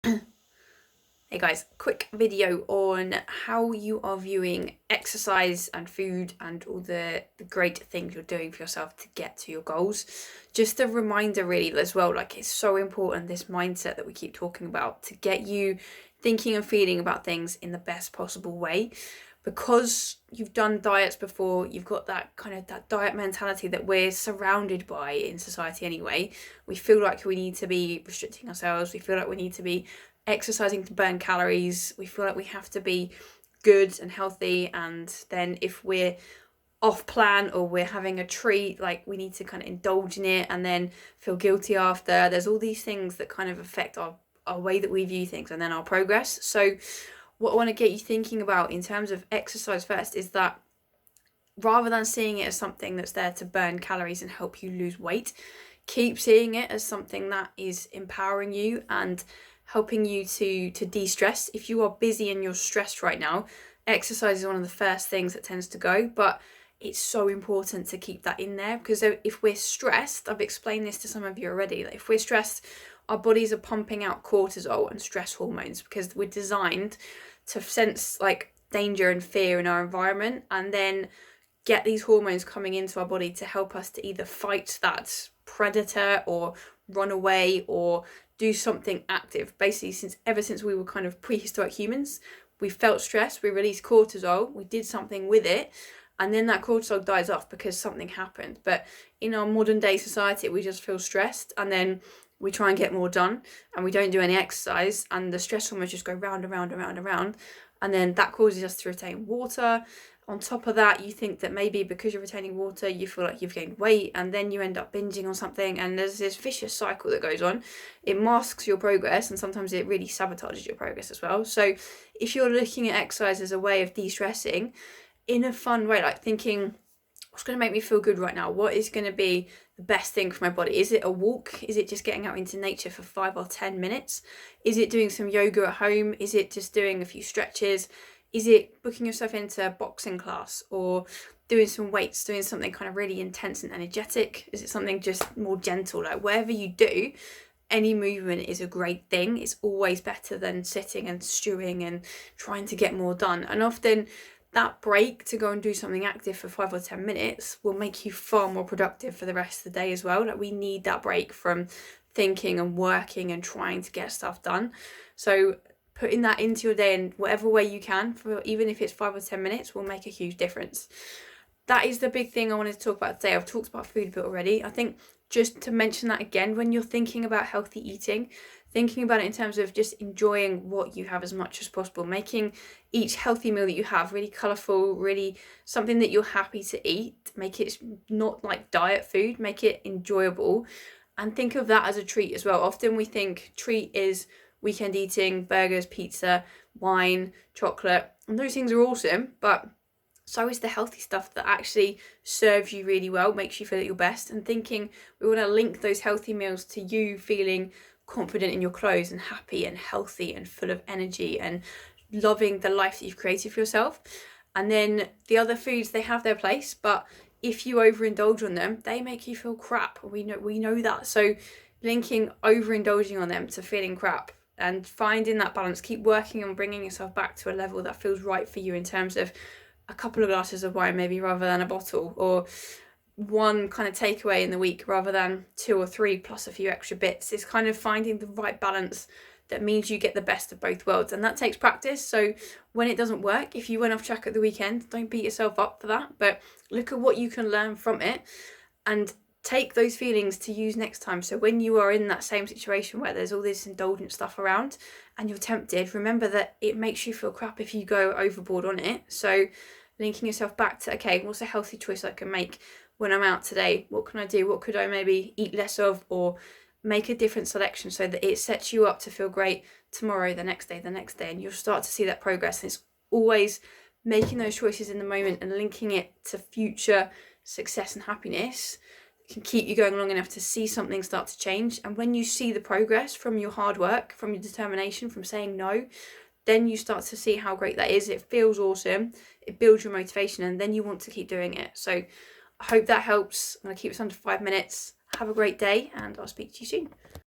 Hey guys, quick video on how you are viewing exercise and food and all the great things you're doing for yourself to get to your goals. Just a reminder really as well, like it's so important, this mindset that we keep talking about, to get you thinking and feeling about things in the best possible way. Because you've done diets before, you've got that kind of that diet mentality that we're surrounded by in society anyway. We feel like we need to be restricting ourselves, we feel like we need to be exercising to burn calories, we feel like we have to be good and healthy, and then if we're off plan or we're having a treat, like we need to kind of indulge in it and then feel guilty after. There's all these things that kind of affect our way that we view things and then our progress. So what I want to get you thinking about in terms of exercise first is that rather than seeing it as something that's there to burn calories and help you lose weight, keep seeing it as something that is empowering you and helping you to de-stress. If you are busy and you're stressed right now, exercise is one of the first things that tends to go, but it's so important to keep that in there, because if we're stressed, I've explained this to some of you already, that if we're stressed, our bodies are pumping out cortisol and stress hormones because we're designed to sense like danger and fear in our environment, and then get these hormones coming into our body to help us to either fight that predator or run away or do something active. Basically, ever since we were kind of prehistoric humans, we felt stress, we released cortisol, we did something with it, and then that cortisol dies off because something happened. But in our modern day society, we just feel stressed and then we try and get more done and we don't do any exercise, and the stress hormones just go round and round and round and round, and then that causes us to retain water. On top of that, you think that maybe because you're retaining water, you feel like you've gained weight, and then you end up binging on something, and there's this vicious cycle that goes on. It masks your progress, and sometimes it really sabotages your progress as well. So if you're looking at exercise as a way of de-stressing in a fun way, like thinking, what's going to make me feel good right now? What is going to be the best thing for my body? Is it a walk? Is it just getting out into nature for 5 or 10 minutes? Is it doing some yoga at home? Is it just doing a few stretches? Is it booking yourself into a boxing class or doing some weights, doing something kind of really intense and energetic? Is it something just more gentle? Like whatever you do, any movement is a great thing. It's always better than sitting and stewing and trying to get more done. And often that break to go and do something active for 5 or 10 minutes will make you far more productive for the rest of the day as well. Like we need that break from thinking and working and trying to get stuff done. So putting that into your day in whatever way you can, for even if it's 5 or 10 minutes, will make a huge difference. That is the big thing I wanted to talk about today. I've talked about food a bit already. I think just to mention that again, when you're thinking about healthy eating, thinking about it in terms of just enjoying what you have as much as possible, making each healthy meal that you have really colourful, really something that you're happy to eat, make it not like diet food, make it enjoyable, and think of that as a treat as well. Often we think treat is weekend eating, burgers, pizza, wine, chocolate, and those things are awesome, but so is the healthy stuff that actually serves you really well, makes you feel at your best. And thinking we want to link those healthy meals to you feeling confident in your clothes and happy and healthy and full of energy and loving the life that you've created for yourself. And then the other foods, they have their place, but if you overindulge on them, they make you feel crap. We know that. So linking overindulging on them to feeling crap and finding that balance, keep working on bringing yourself back to a level that feels right for you in terms of a couple of glasses of wine maybe rather than a bottle, or one kind of takeaway in the week rather than 2 or 3 plus a few extra bits. It's kind of finding the right balance that means you get the best of both worlds, and that takes practice. So when it doesn't work, if you went off track at the weekend, don't beat yourself up for that, but look at what you can learn from it and take those feelings to use next time. So when you are in that same situation where there's all this indulgent stuff around and you're tempted, remember that it makes you feel crap if you go overboard on it. So linking yourself back to, okay, what's a healthy choice I can make when I'm out today? What can I do? What could I maybe eat less of, or make a different selection so that it sets you up to feel great tomorrow, the next day, and you'll start to see that progress. And it's always making those choices in the moment and linking it to future success and happiness can keep you going long enough to see something start to change. And when you see the progress from your hard work, from your determination, from saying no, then you start to see how great that is. It feels awesome. It builds your motivation, and then you want to keep doing it. So I hope that helps. I'm going to keep this under 5 minutes. Have a great day, and I'll speak to you soon.